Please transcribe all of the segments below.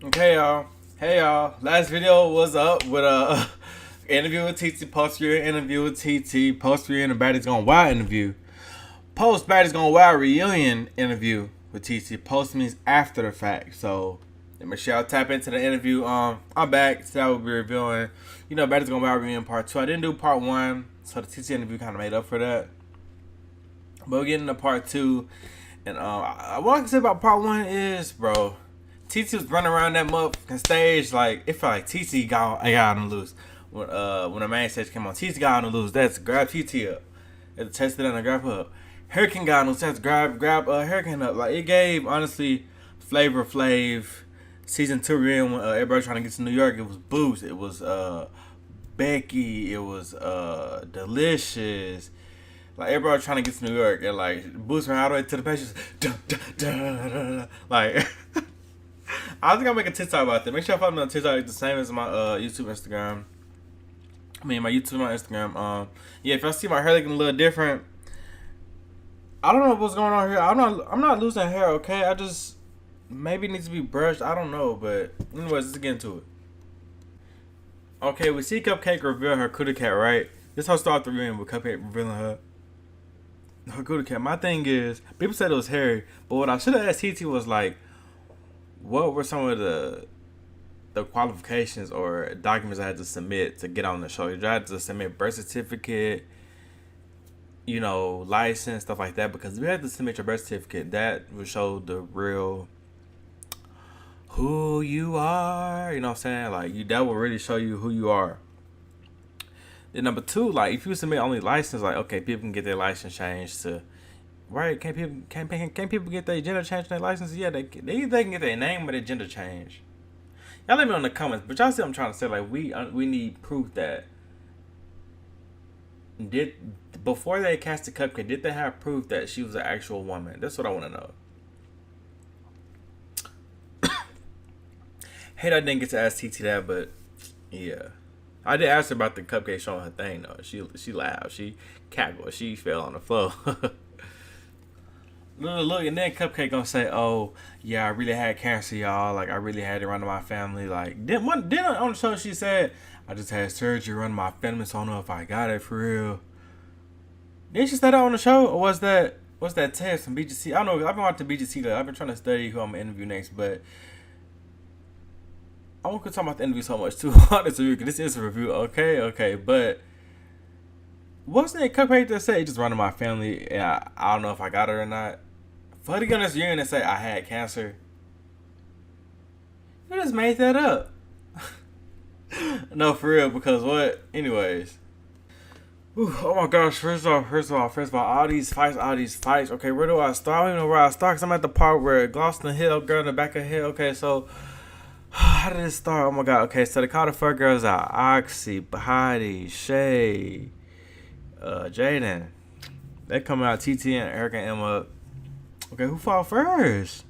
Okay, y'all. Hey, y'all. Last video was up with a interview with Teetee, post-year interview with Teetee, post-year and the Baddies Gone Wild interview, post Baddies Gone Wild reunion interview with Teetee. Post means after the fact. So make sure y'all tap into the interview. I'm back. Today I will be reviewing, Baddies Gone Wild reunion part 2. I didn't do part 1, so the Teetee interview kind of made up for that. But we're getting to part 2, and what I can say about part 1 is, bro. Teetee was running around that motherfucking stage like it felt like Teetee got on the loose. When the main stage came on, Teetee got on the loose. That's grab Teetee up. It's tested and grab her up. Hurricane got on the loose. That's grab Hurricane up. Like it gave honestly Flavor Flav season 2 reunion when everybody trying to get to New York. It was Boost. It was Becky. It was Delicious. Like everybody trying to get to New York and like Boost ran all the way to the patients. Like. I think I'll make a TikTok about that. Make sure I follow me on TikTok. It's the same as my YouTube, Instagram. My YouTube and my Instagram. Yeah, if I see my hair looking a little different, I don't know what's going on here. I'm not losing hair. Okay, I just maybe it needs to be brushed. I don't know, but anyways, let's get into it. Okay, we see Cupcake reveal her cootie cat, right? This whole start the reunion with Cupcake revealing her cootie cat. My thing is, people said it was hairy, but what I should have asked Teetee was like, what were some of the qualifications or documents I had to submit to get on the show? You had to submit birth certificate, license, stuff like that. Because if you had to submit your birth certificate, that would show the real who you are. You know what I'm saying? Like that will really show you who you are. Then number 2, like if you submit only license, like okay, people can get their license changed to. Right? Can't people get their gender change in their license? Yeah, they can get their name or their gender change. Y'all let me know in the comments, but y'all see what I'm trying to say. Like we need proof that did before they cast the Cupcake, did they have proof that she was an actual woman? That's what I want to know. Hate I didn't get to ask Teetee that, but yeah. I did ask her about the Cupcake showing her thing though. She laughed, she cackled, she fell on the floor. Look, and then Cupcake gonna say, "Oh, yeah, I really had cancer, y'all. Like, I really had it run to my family. Like, then on the show she said, I just had surgery run to my family, so I don't know if I got it for real." Didn't she say that on the show, or was that Tess from BGC? I don't know. I've been watching BGC. I've been trying to study who I'm gonna interview next, but I won't talk about the interview so much too. Honestly, because this is a review. Okay, but. What's that Cupcake that said? It just run to my family. Yeah, I don't know if I got it or not. For her to get on this union and say I had cancer, you just made that up. No, for real. Because what? Anyways. Ooh, oh my gosh. First of all, all these fights. Okay, where do I start? I don't even know where I start. Cause I'm at the part where Gloston hit a girl in the back of the head. Okay, so how did it start? Oh my god. Okay, so they called the 4 girls out: Oxy, Baddies, Shay, Jaden. They come out. Teetee and Erica and Emma. Okay, who fought first?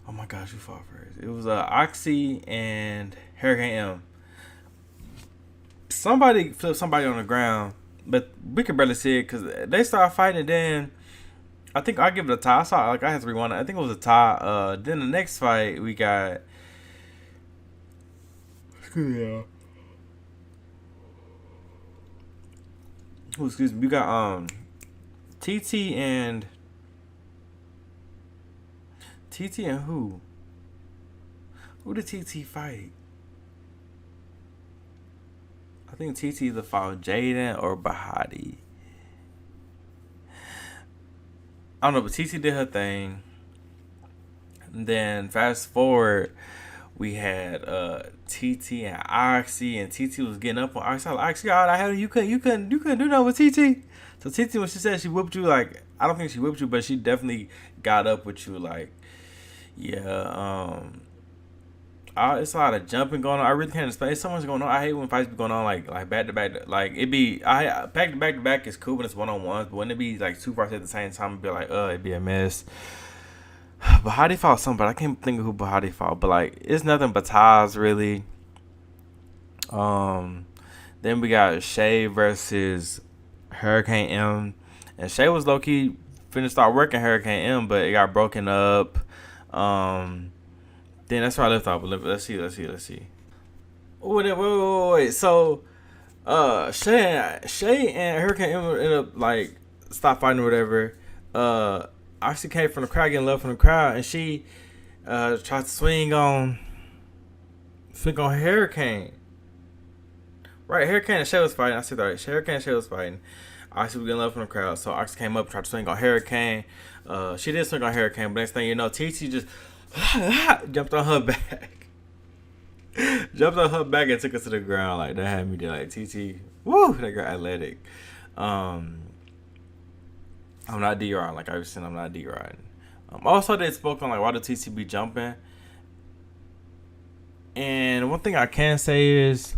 Oh my gosh, who fought first? It was Oxy and Hurricane M. Somebody flipped somebody on the ground, but we could barely see it because they started fighting. And then I think I give it a tie. I had to rewind it. I think it was a tie. Then the next fight we got. Yeah. Oh, excuse me. We got Teetee and who? Who did Teetee fight? I think Teetee either fought Jaden or Bahati. I don't know, but Teetee did her thing. And then fast forward, we had Teetee and Oxy, and Teetee was getting up on Oxy. Oxy, all the hell you couldn't do nothing with Teetee. So Teetee, when she said she whipped you, like I don't think she whipped you, but she definitely got up with you, like yeah. It's a lot of jumping going on. I really can't explain. So much going on. I hate when fights be going on like back to back. Like it be back to back is cool when it's 1-on-1s, but when it be like 2 fights at the same time, it'd be like it'd be a mess. Bahati fought somebody. I can't think of who Bahati fought, but like it's nothing but ties really. Then we got Shay versus Hurricane M, and Shay was low key finna start working Hurricane M, but it got broken up. Then that's where I left off. But let's see. Wait. So, Shay and Hurricane ended up like stop fighting or whatever. Actually came from the crowd, getting love from the crowd, and she tried to swing on Hurricane. Right, Hurricane and Shay was fighting. I said that right. Hurricane and Shay was fighting. Oxy was getting love from the crowd, so Oxy came up, tried to swing on Hurricane. She did swing on Hurricane, but next thing you know, Teetee just jumped on her back. Jumped on her back and took her to the ground. Like, that had me there. Like, Teetee, woo, that girl athletic. I'm not D-riding. Like I was saying, I'm not D-riding. Also, they spoke on, like, why the Teetee be jumping. And one thing I can say is,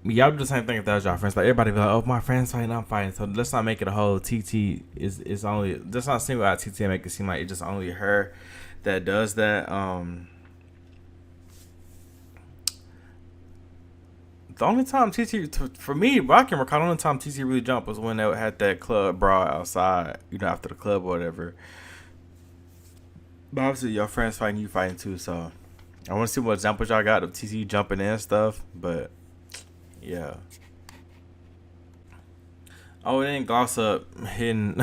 y'all do the same thing if that was y'all friends. Like, everybody be like, oh, my friend's fighting, I'm fighting. So let's not make it a whole Teetee is only, let's not single out Teetee and make it seem like it's just only her that does that. The only time Teetee, for me, I can recall, the only time Teetee really jumped was when they had that club brawl outside, after the club or whatever. But obviously, your friends fighting, you fighting too, so I want to see what examples y'all got of Teetee jumping in and stuff, but yeah. Oh, it didn't gloss up hitting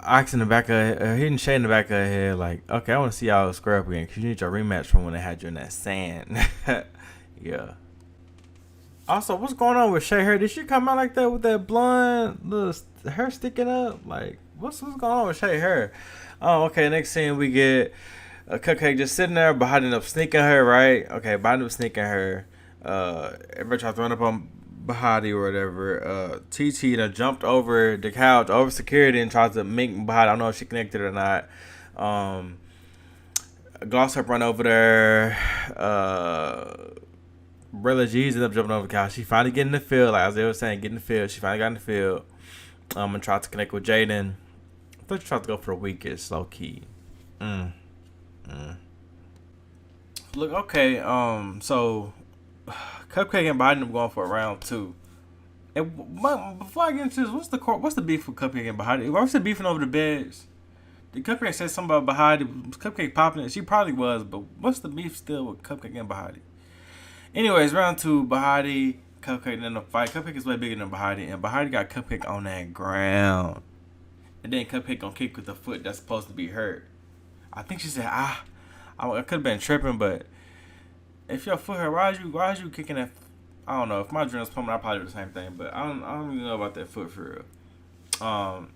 Ox in the back of hitting Shay in the back of her head. Like, okay, I want to see y'all square up again because you need your rematch from when they had you in that sand. Yeah. Also, what's going on with Shay hair? Did she come out like that with that blonde little hair sticking up? Like, what's going on with Shay hair? Oh, okay. Next scene we get a Cupcake just sitting there. Bahati ended up sneaking her, right? Okay, Bahati was sneaking her. Everybody tried to run up on Bahati or whatever. Teetee done jumped over the couch, over security, and tried to make Bahati. I don't know if she connected or not. Glossop run over there. Brother G's ended up jumping over the couch. She finally get in the field, like Isaiah was saying, get in the field. She finally got in the field. And tried to connect with Jaden. I thought she tried to go for the weakest, low key. Look, okay. So Cupcake and Biden going for round 2. And before I get into this, what's the beef with Cupcake and Bahati? Why was it beefing over the beds? Did Cupcake say something about Bahati? Was Cupcake popping it? She probably was, but what's the beef still with Cupcake and Bahati? Anyways, round 2, Bahati, Cupcake in the fight. Cupcake is way bigger than Bahati, and Bahati got Cupcake on that ground. And then Cupcake gonna kick with the foot that's supposed to be hurt. I think she said, I could have been tripping, but if your foot hurt, why is you kicking that? I don't know. If my adrenaline's pumping, I'd probably do the same thing, but I don't even know about that foot for real.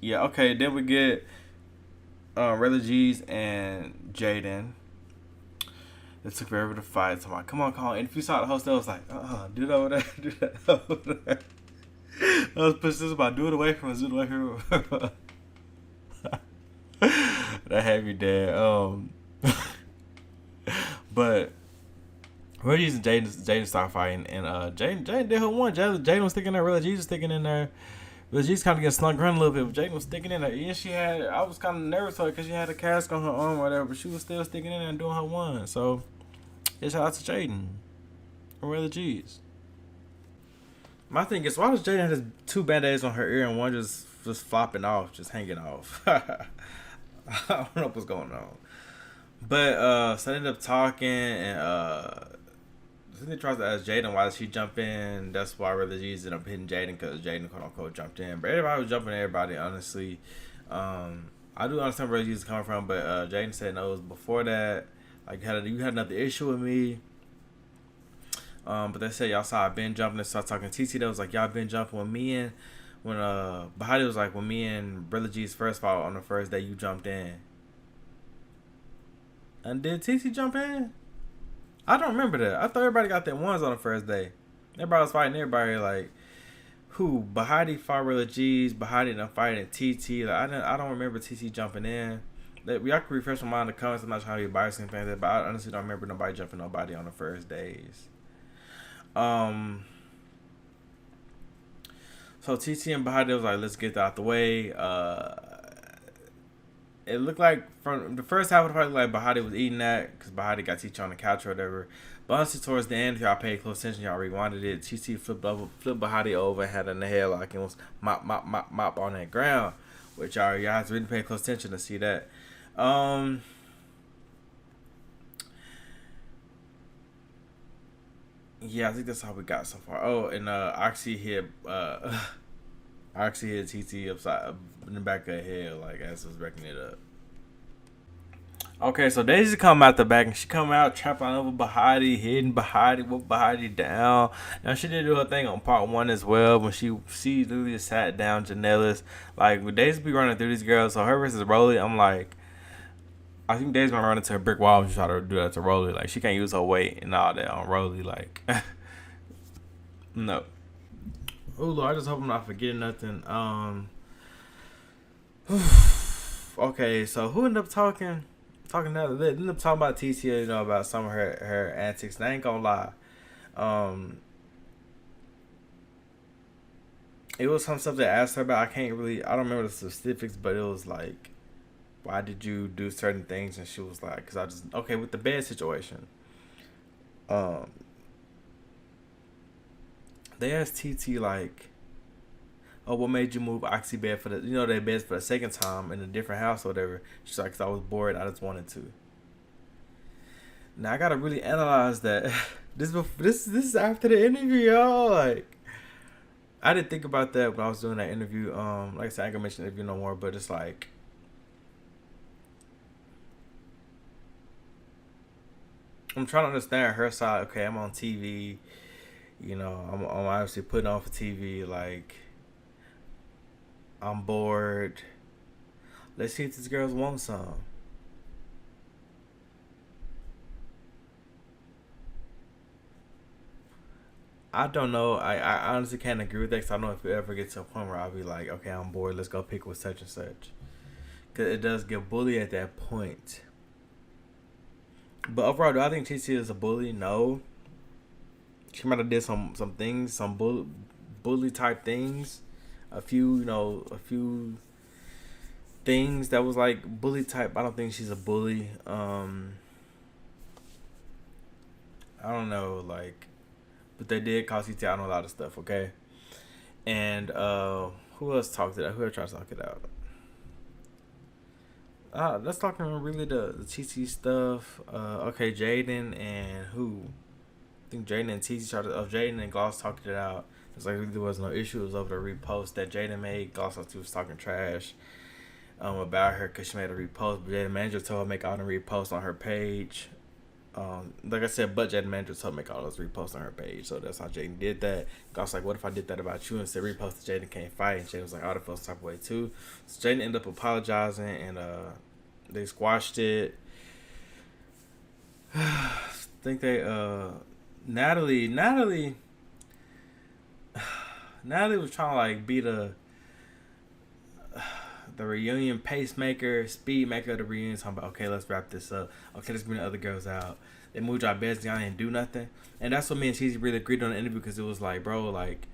Yeah, okay. Then we get Rayla G's and Jaden. It took forever to fight. So I'm like, come on. And if you saw the host, I was like, do that over there, do that over there. I was pushing this about, do it away from us, do it away from us. That had me dead. But we're using Jaden start fighting, and Jaden did her one. Jaden was sticking there. Rayla G's was sticking in there. Rayla G's kind of getting slung around a little bit, but Jaden was sticking in there. And I was kind of nervous for her because she had a cast on her arm or whatever, but she was still sticking in there and doing her one. So, shout out to Jaden or Rayla G's. My thing is, why does Jaden have 2 band-aids on her ear and one just flopping off, just hanging off? I don't know what's going on. But so they ended up talking, and Cynthia tries to ask Jaden why did she jump in. That's why Rayla G's ended up hitting Jaden, because Jaden quote unquote jumped in. But everybody was jumping everybody, honestly. I do understand where Rayla G's coming from, but Jaden said no, it was before that. Like you had another issue with me. But they said y'all saw I been jumping and started talking to Teetee. That was like, y'all been jumping with me, and when Bahati was like, when me and Rayla G's first fought on the first day, you jumped in. And did Teetee jump in? I don't remember that. I thought everybody got their ones on the first day. Everybody was fighting everybody. Like, who? Bahati fought Rayla G's. Bahati and fighting Teetee. Like, I don't remember Teetee jumping in. Y'all can refresh my mind in the comments. I'm not trying to be biased and things like that, but I honestly don't remember nobody jumping nobody on the first days. So Teetee and Bahati was like, let's get that out the way. It looked like from the first half of the fight, like Bahati was eating that because Bahati got Teetee on the couch or whatever. But honestly, towards the end, if y'all paid close attention, y'all rewinded it. Teetee flipped Bahati over, had her in the headlock, and was mop on that ground. which y'all have to really pay close attention to see that. Yeah, I think that's all we got so far. Oh, and Oxy hit Oxy hit TT upside in the back of the head, like as it was wrecking it up. Okay, so Daisy come out the back and she come out trapping over Bahati, hitting Bahati, with Bahati down. Now she did do her thing on part one as well when she literally sat down Janela's. Like when Daisy be running through these girls, so her versus Rolly, I'm like, I think Daisy gonna run into a brick wall when she try to do that to Rolly. Like she can't use her weight and all that on Rolly. Like no. Oh Lord, I just hope I'm not forgetting nothing. Okay, so who ended up talking? Now, they ended up talking about Teetee, you know, about some of her antics. And I ain't gonna lie. It was some stuff they asked her about. I don't remember the specifics, but it was like, why did you do certain things? And she was like, okay, with the bed situation. They asked Teetee like, oh, what made you move Oxy bed for their beds for the second time in a different house or whatever? She's like, 'cause I was bored, I just wanted to. Now I gotta really analyze that. This is after the interview, y'all. Like, I didn't think about that when I was doing that interview. Like I said, I ain't gonna mention the interview no more, but it's like, I'm trying to understand her side. Okay, I'm on TV. You know, I'm obviously putting on for TV. Like, I'm bored. Let's see if these girls want some. I don't know. I honestly can't agree with that because I don't know if it ever gets to a point where I'll be like, okay, I'm bored. Let's go pick with such and such. Because it does get bully at that point. But overall, do I think TC is a bully? No. She might have did some things, some bully type things. A few things that was like bully type. I don't think she's a bully. I don't know, like, but they did call CT out on a lot of stuff, okay? And who else talked it out? Who else tried to talk it out? Let's talk about really the TT stuff. Okay, Jaden and who? I think Jaden and TT tried to. Jaden and Gloss talked it out. It's like there was no issue. It was over the repost that Jaden made. Gloss was talking trash about her because she made a repost, but Jaden manager told her to make all the reposts on her page. Like I said, but Jaden manager told her to make all those reposts on her page, so that's how Jaden did that. Gloss like, what if I did that about you and said repost that Jaden can't fight? And Jaden was like, all the folks type of way too. So Jaden ended up apologizing and they squashed it. I think they Natalie was trying to like be the reunion pacemaker, speed maker of the reunion. Talking about, okay, let's wrap this up. Okay, let's bring the other girls out. They moved our beds down and do nothing. And that's what me and Cheesy really agreed on the interview because it was like, bro, like,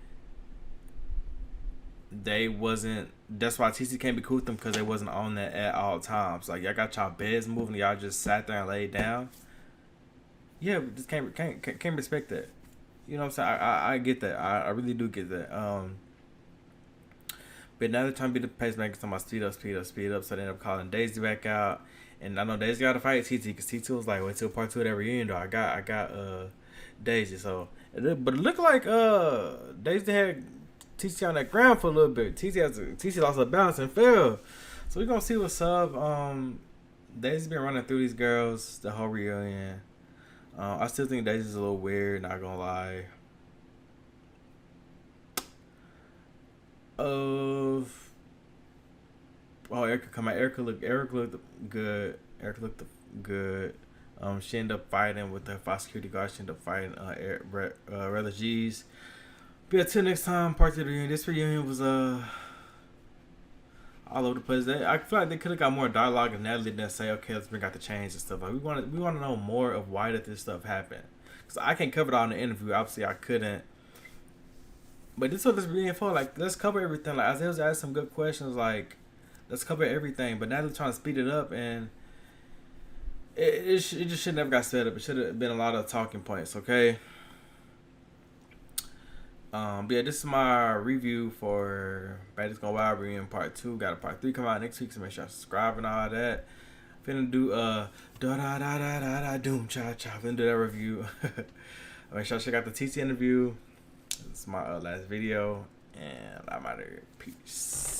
that's why TC can't be cool with them because they wasn't on that at all times. Like, y'all got y'all beds moving, y'all just sat there and laid down. Yeah, we just can't respect that. You know what I'm saying? I get that. I really do get that. But now they're trying to be the pacemaker, talking about speed up. So they end up calling Daisy back out. And I know Daisy got to fight TT because TT was like, wait till part 2 of that reunion, though. I got Daisy. So, but it looked like Daisy had TT on that ground for a little bit. TT lost her balance and fell. So we're going to see what's up. Daisy's been running through these girls the whole reunion. I still think Daisy's a little weird, not going to lie. Erica come out. Erica looked good. She ended up fighting with her 5 security guards. She ended up fighting Rella G's. But until next time, part 2 of the reunion. This reunion was all over the place. I feel like they could have got more dialogue and Natalie didn't say, okay, let's bring out the change and stuff. Like we want to know more of why did this stuff happen. Because I can't cover it all in the interview. Obviously, I couldn't. But this is what this reunion for. Like, let's cover everything. Like, Isaiah was asking some good questions. Like, let's cover everything. But Natalie's trying to speed it up, and it just should never got set up. It should have been a lot of talking points. Okay. But yeah, this is my review for Baddies Gone Wild Reunion Part 2. Got a Part 3 coming out next week, so make sure you subscribe and all that. Finna do da da da da da da doom cha cha. Finna do that review. Make sure you check out the Teetee interview. This is my last video, and I'm out of here. Peace.